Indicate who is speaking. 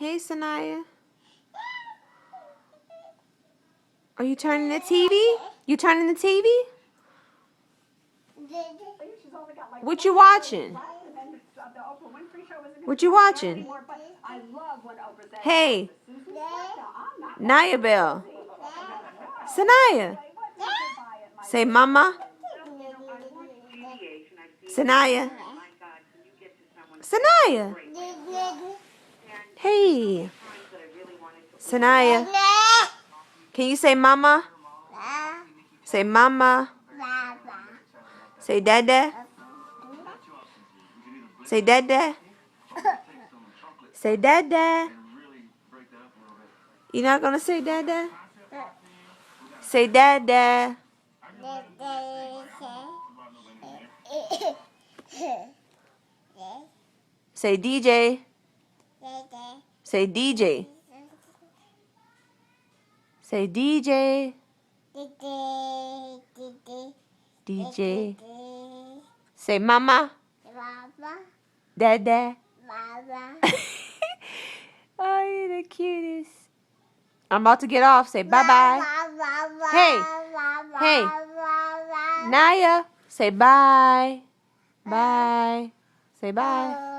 Speaker 1: Hey, Sanaya. Are you turning the TV? You turning the TV? What you watching? What you watching? Hey, Naya Bell. Sanaya. Say mama. Sanaya. Sanaya. Hey. Sanaya. Can you say mama? Say mama. Say dada. Say dada. Say dada. You're not gonna say dada? Say dada. Say DJ. Say DJ. Say DJ. DJ. Say mama. Dada. Oh, you're the cutest. I'm about to get off. Say bye-bye. Hey. Hey. Naya. Say bye. Bye. Say bye.